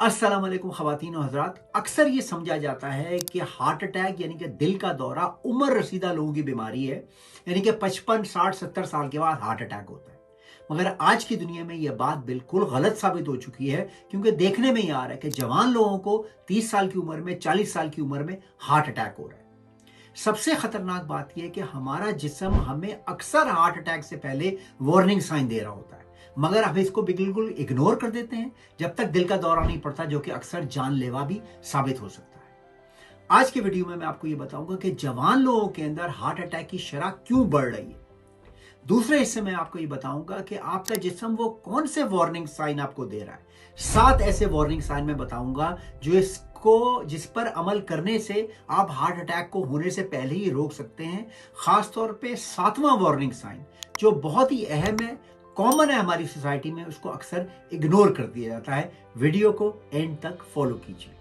अस्सलाम वालेकुम ख़वातीन और हज़रात। अक्सर ये समझा जाता है कि हार्ट अटैक यानी कि दिल का दौरा उम्र रसीदा लोगों की बीमारी है, यानी कि 55, 60, 70 साल के बाद हार्ट अटैक होता है। मगर आज की दुनिया में यह बात बिल्कुल गलत साबित हो चुकी है, क्योंकि देखने में ये आ रहा है कि जवान लोगों को 30 साल की उम्र में, 40 साल की उम्र में हार्ट अटैक हो रहा है। सबसे खतरनाक बात यह है कि हमारा जिस्म हमें अक्सर हार्ट अटैक से पहले वार्निंग साइन दे रहा होता है, मगर हम इसको बिल्कुल इग्नोर कर देते हैं जब तक दिल का दौरा नहीं पड़ता, जो कि अक्सर जानलेवा भी साबित हो सकता है। आज के वीडियो में मैं आपको ये बताऊंगा कि जवान लोगों के अंदर हार्ट अटैक की शरह क्यों बढ़ रही है। दूसरे हिस्से में आपको ये बताऊंगा कि आपका जिस्म वो कौन से वार्निंग साइन आपको दे रहा है। 7 ऐसे वार्निंग साइन मैं बताऊंगा जिस पर अमल करने से आप हार्ट अटैक को होने से पहले ही रोक सकते हैं। खासतौर पे 7वां वार्निंग साइन जो बहुत ही अहम है, कॉमन है हमारी सोसाइटी में, उसको अक्सर इग्नोर कर दिया जाता है। वीडियो को एंड तक फॉलो कीजिए।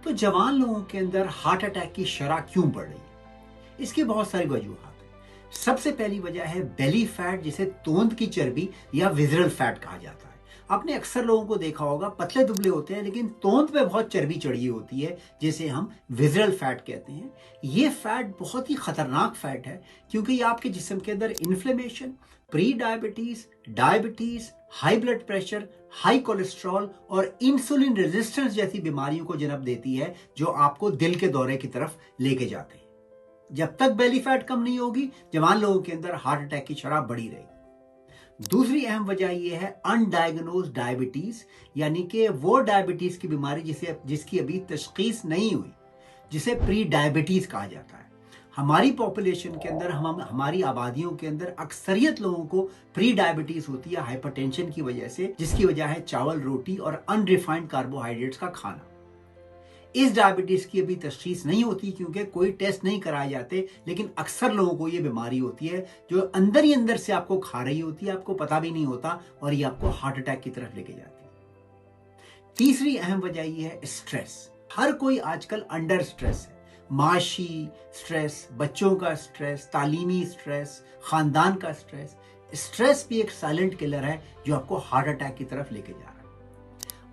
तो जवान लोगों के अंदर हार्ट अटैक की शरह क्यों बढ़ रही है? इसकी बहुत सारी वजूहात है। सबसे पहली वजह है बेली फैट, जिसे तोंद की चर्बी या विजरल फैट कहा जाता है। आपने अक्सर लोगों को देखा होगा, पतले दुबले होते हैं लेकिन तोंद पे बहुत चर्बी चढ़ी होती है, जिसे हम विजरल फैट कहते हैं। ये फैट बहुत ही खतरनाक फैट है, क्योंकि ये आपके जिस्म के अंदर inflammation, pre diabetes, diabetes, high blood pressure, high cholesterol और इंसुलिन रेजिस्टेंस जैसी बीमारियों को जन्म देती है, जो आपको दिल के दौरे की तरफ लेके जाते हैं। जब तक बेली फैट कम नहीं होगी, जवान लोगों के अंदर हार्ट अटैक की शरह बढ़ी रहेगी। दूसरी अहम वजह यह है अनडायग्नोज डायबिटीज, यानी कि वो डायबिटीज की बीमारी जिसकी अभी तशखीस नहीं हुई, जिसे प्री डायबिटीज कहा जाता है। हमारी पॉपुलेशन के अंदर, हमारी आबादियों के अंदर अक्सरियत लोगों को प्री डायबिटीज होती है हाइपरटेंशन की वजह से, जिसकी वजह है चावल, रोटी और अनरिफाइंड कार्बोहाइड्रेट्स का खाना। इस डायबिटीज की अभी तशखीस नहीं होती क्योंकि कोई टेस्ट नहीं कराए जाते, लेकिन अक्सर लोगों को ये बीमारी होती है जो अंदर ही अंदर से आपको खा रही होती है, आपको पता भी नहीं होता, और ये आपको हार्ट अटैक की तरफ लेके जाती है। तीसरी अहम वजह ये है स्ट्रेस। हर कोई आजकल अंडर स्ट्रेस है। माशी स्ट्रेस, बच्चों का स्ट्रेस, तालीमी स्ट्रेस, खानदान का स्ट्रेस। स्ट्रेस भी एक साइलेंट किलर है जो आपको हार्ट अटैक की तरफ लेके जा रहा है।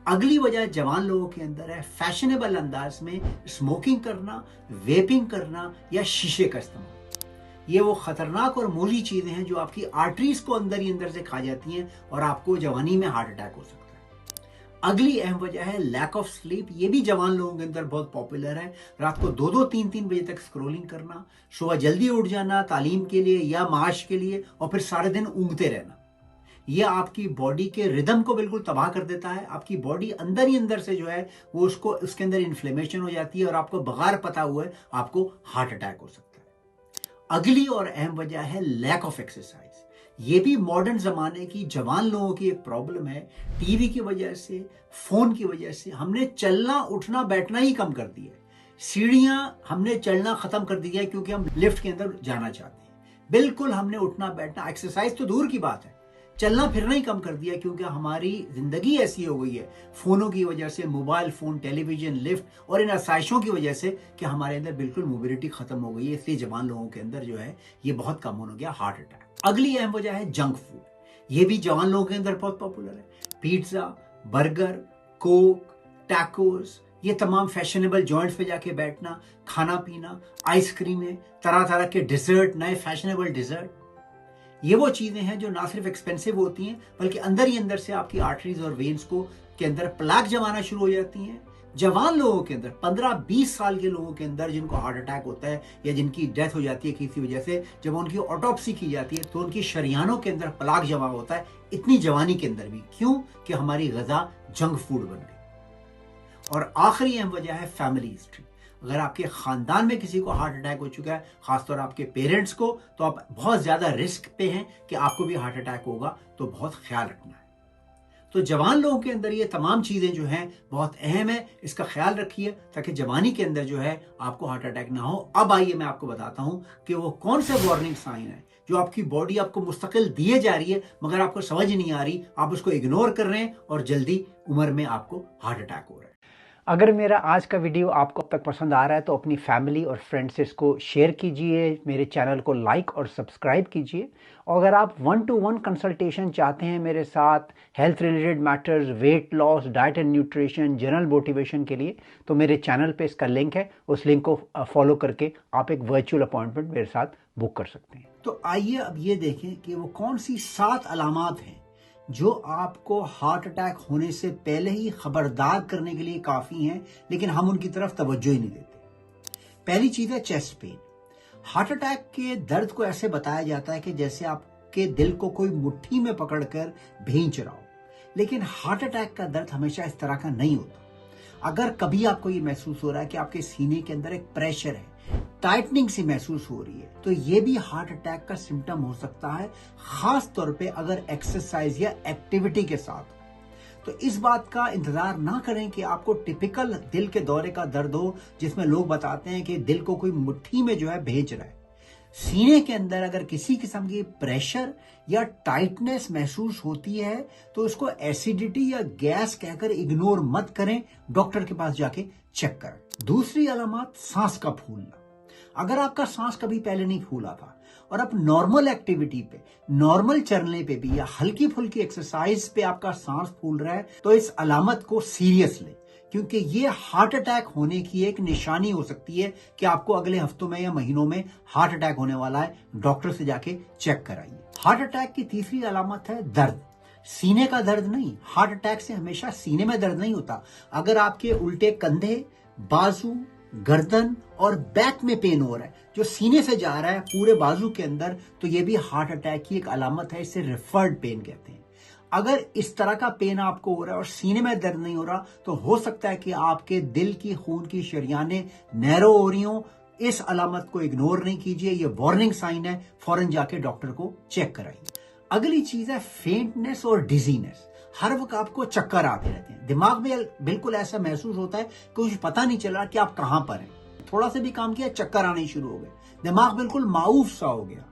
अगली वजह जवान लोगों के अंदर है फैशनेबल अंदाज में स्मोकिंग करना, वेपिंग करना या शीशे का इस्तेमाल। ये वो खतरनाक और मोली चीजें हैं जो आपकी आर्टरीज को अंदर ही अंदर से खा जाती हैं और आपको जवानी में हार्ट अटैक हो सकता है। अगली अहम वजह है लैक ऑफ स्लीप। ये भी जवान लोगों के अंदर बहुत पॉपुलर है। रात को 2-2, 3-3 बजे तक स्क्रोलिंग करना, सुबह जल्दी उठ जाना तालीम के लिए या माश के लिए, और फिर सारे दिन ऊँघते रहना। यह आपकी बॉडी के रिदम को बिल्कुल तबाह कर देता है। आपकी बॉडी अंदर ही अंदर से जो है वो उसके अंदर इन्फ्लेमेशन हो जाती है और आपको बगैर पता हुए आपको हार्ट अटैक हो सकता है। अगली और अहम वजह है लैक ऑफ एक्सरसाइज। ये भी मॉडर्न जमाने की जवान लोगों की एक प्रॉब्लम है। टीवी की वजह से, फोन की वजह से हमने चलना, उठना, बैठना ही कम कर दिया है। सीढ़ियां हमने चलना खत्म कर दिया है क्योंकि हम लिफ्ट के अंदर जाना चाहते हैं। बिल्कुल हमने उठना बैठना, एक्सरसाइज तो दूर की बात है, चलना फिरना ही कम कर दिया, क्योंकि हमारी जिंदगी ऐसी हो गई है फोनों की वजह से, मोबाइल फोन, टेलीविजन, लिफ्ट और इन आसाइशों की वजह से, कि हमारे अंदर बिल्कुल मोबिलिटी खत्म हो गई है। इसलिए जवान लोगों के अंदर जो है ये बहुत कॉमन हो गया हार्ट अटैक। अगली अहम वजह है जंक फूड। ये भी जवान लोगों के अंदर बहुत पॉपुलर है। पिज्जा, बर्गर, कोक, टैकोस, ये तमाम फैशनेबल जॉइंट्स पे जाके बैठना, खाना पीना, आइसक्रीमें, तरह तरह के डिजर्ट, नए फैशनेबल डिजर्ट। ये वो चीजें हैं जो ना सिर्फ एक्सपेंसिव होती हैं, बल्कि अंदर ही अंदर से आपकी आर्टरीज और वेन्स के अंदर प्लेक जमाना शुरू हो जाती हैं। जवान लोगों के अंदर, 15-20 साल के लोगों के अंदर जिनको हार्ट अटैक होता है या जिनकी डेथ हो जाती है किसी वजह से, जब उनकी ऑटोप्सी की जाती है तो उनकी शरियानों के अंदर प्लेक जमा होता है, इतनी जवानी के अंदर भी। क्यों? कि हमारी गजा जंक फूड बन गई। और आखिरी अहम वजह है फैमिली हिस्ट्री। अगर आपके खानदान में किसी को हार्ट अटैक हो चुका है, खासतौर आपके पेरेंट्स को, तो आप बहुत ज्यादा रिस्क पे हैं कि आपको भी हार्ट अटैक होगा, तो बहुत ख्याल रखना है। तो जवान लोगों के अंदर ये तमाम चीजें जो हैं बहुत अहम है, इसका ख्याल रखिए ताकि जवानी के अंदर जो है आपको हार्ट अटैक ना हो। अब आइए मैं आपको बताता हूं कि वो कौन से वार्निंग साइन है जो आपकी बॉडी आपको मुस्तकिल दिए जा रही है, मगर आपको समझ नहीं आ रही, आप उसको इग्नोर कर रहे हैं और जल्दी उम्र में आपको हार्ट अटैक हो रहा है। अगर मेरा आज का वीडियो आपको अब तक पसंद आ रहा है तो अपनी फैमिली और फ्रेंड्स से इसको शेयर कीजिए, मेरे चैनल को लाइक और सब्सक्राइब कीजिए। और अगर आप 1-to-1 कंसल्टेशन चाहते हैं मेरे साथ health related matters, weight loss, diet and nutrition, general motivation के लिए, तो मेरे चैनल पे इसका लिंक है। उस लिंक को फॉलो करके आप एक वर्चुअल अपॉइंटमेंट मेरे साथ बुक कर सकते हैं। तो आइए अब ये देखें कि वो कौन सी 7 अलामात हैं जो आपको हार्ट अटैक होने से पहले ही खबरदार करने के लिए काफी हैं, लेकिन हम उनकी तरफ तवज्जो ही नहीं देते। पहली चीज है चेस्ट पेन। हार्ट अटैक के दर्द को ऐसे बताया जाता है कि जैसे आपके दिल को कोई मुट्ठी में पकड़कर भींच रहा हो, लेकिन हार्ट अटैक का दर्द हमेशा इस तरह का नहीं होता। अगर कभी आपको ये महसूस हो रहा है कि आपके सीने के अंदर एक प्रेशर है, टाइटनिंग सी महसूस हो रही है, तो ये भी हार्ट अटैक का सिम्टम हो सकता है, खास तौर पे अगर एक्सरसाइज या एक्टिविटी के साथ। तो इस बात का इंतजार ना करें कि आपको टिपिकल दिल के दौरे का दर्द हो, जिसमें लोग बताते हैं कि दिल को कोई मुट्ठी में जो है भेज रहा है। सीने के अंदर अगर किसी किस्म की प्रेशर या टाइटनेस महसूस होती है तो उसको एसिडिटी या गैस कहकर इग्नोर मत करें, डॉक्टर के पास जाके चेक करें। दूसरी अलामत सांस का फूलना। अगर आपका सांस कभी पहले नहीं फूला था और आप नॉर्मल एक्टिविटी पे, नॉर्मल चलने पे भी या हल्की फुल्की एक्सरसाइज पे आपका सांस फूल रहा है, तो इस अलामत को सीरियस लें, क्योंकि ये हार्ट अटैक होने की एक निशानी हो सकती है कि आपको अगले हफ्तों में या महीनों में हार्ट अटैक होने वाला है। डॉक्टर से जाके चेक कराइए। हार्ट अटैक की तीसरी अलामत है दर्द। सीने का दर्द नहीं, हार्ट अटैक से हमेशा सीने में दर्द नहीं होता। अगर आपके उल्टे कंधे, बाजू, गर्दन और बैक में पेन हो रहा है जो सीने से जा रहा है पूरे बाजू के अंदर, तो ये भी हार्ट अटैक की एक अलामत है। इसे रिफर्ड पेन कहते हैं। अगर इस तरह का पेन आपको हो रहा है और सीने में दर्द नहीं हो रहा, तो हो सकता है कि आपके दिल की खून की शरियानें नैरो हो रही हों। इस अलामत को इग्नोर नहीं कीजिए, ये वार्निंग साइन है। फौरन जाके डॉक्टर को चेक कराइए। अगली चीज है फेंटनेस और डिजीनेस। हर वक्त आपको चक्कर आते रहते हैं, दिमाग में बिल्कुल ऐसा महसूस होता है कि कुछ पता नहीं चल रहा कि आप कहां पर हैं। थोड़ा सा भी काम किया, चक्कर आने शुरू हो गए, दिमाग बिल्कुल माऊफ सा हो गया,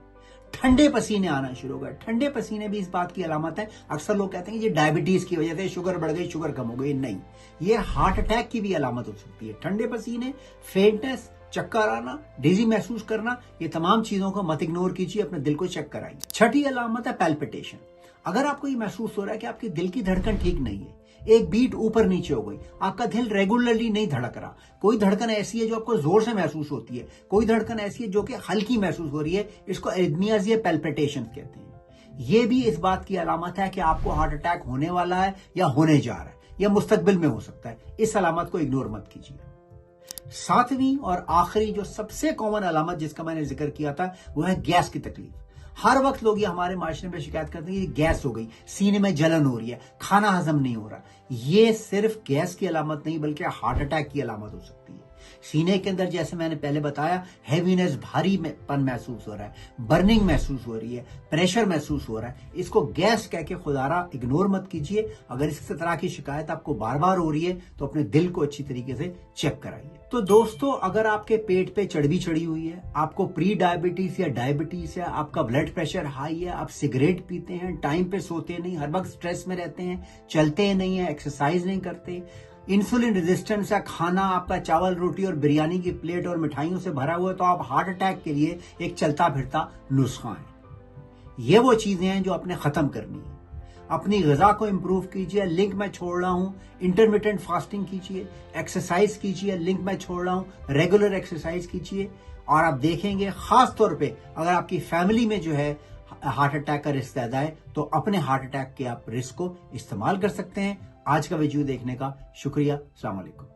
ठंडे पसीने आना शुरू हो गए। ठंडे पसीने भी इस बात की अलामत है। अक्सर लोग कहते हैं कि ये डायबिटीज की वजह से शुगर बढ़ गई, शुगर कम हो गई। नहीं, ये हार्ट अटैक की भी अलामत हो सकती है। ठंडे पसीने, फेंटनेस, चक्कर आना, डिजी महसूस करना, ये तमाम चीजों को मत इग्नोर कीजिए, अपने दिल को चेक कराइए। छठी अलामत है पैल्पिटेशन। अगर आपको ये महसूस हो रहा है कि आपके दिल की धड़कन ठीक नहीं है, एक बीट ऊपर नीचे हो गई, आपका दिल रेगुलरली नहीं धड़क रहा, कोई धड़कन ऐसी है जो आपको जोर से महसूस होती है, कोई धड़कन ऐसी है जो कि हल्की महसूस हो रही है, इसको एरिथमियाज या पैल्पिटेशन कहते हैं। ये भी इस बात की अलामत है कि आपको हार्ट अटैक होने वाला है या होने जा रहा है या मुस्तकबिल में हो सकता है। इस अलामत को इग्नोर मत कीजिए। सातवीं और आखिरी जो सबसे कॉमन अलामत जिसका मैंने जिक्र किया था, वो है गैस की तकलीफ। हर वक्त लोग ये हमारे माशरे में शिकायत करते हैं कि गैस हो गई, सीने में जलन हो रही है, खाना हजम नहीं हो रहा। ये सिर्फ गैस की अलामत नहीं बल्कि हार्ट अटैक की अलामत हो सकती है। सीने के अंदर जैसे मैंने पहले बताया, हैवीनेस, भारीपन महसूस हो रहा है, बर्निंग महसूस हो रही है, प्रेशर महसूस हो रहा है, इसको गैस कह के खुदारा इग्नोर मत कीजिए। अगर इस तरह की शिकायत आपको बार बार हो रही है तो अपने दिल को अच्छी तरीके से चेक कराइए। तो दोस्तों, अगर आपके पेट पे चर्बी चढ़ी हुई है, आपको प्री डायबिटीज या डायबिटीज है, आपका ब्लड प्रेशर हाई है, आप सिगरेट पीते हैं, टाइम पे सोते नहीं, हर वक्त स्ट्रेस में रहते हैं, चलते नहीं है, एक्सरसाइज नहीं करते, इंसुलिन रेजिस्टेंस है, खाना आपका चावल रोटी और बिरयानी की प्लेट और मिठाइयों से भरा हुआ है, तो आप हार्ट अटैक के लिए एक चलता फिरता नुस्खा है। ये वो चीजें हैं जो आपने खत्म करनी है। अपनी ग़िज़ा को इम्प्रूव कीजिए, लिंक मैं छोड़ रहा हूँ। इंटरमिटेंट फास्टिंग कीजिए, एक्सरसाइज कीजिए, लिंक मैं छोड़ रहा हूँ। रेगुलर एक्सरसाइज कीजिए और आप देखेंगे, खास तौर पे अगर आपकी फैमिली में जो है हार्ट अटैक का रिस्क ज्यादा है, तो अपने हार्ट अटैक के आप रिस्क को इस्तेमाल कर सकते हैं। आज का वीडियो देखने का शुक्रिया। अस्सलाम वालेकुम।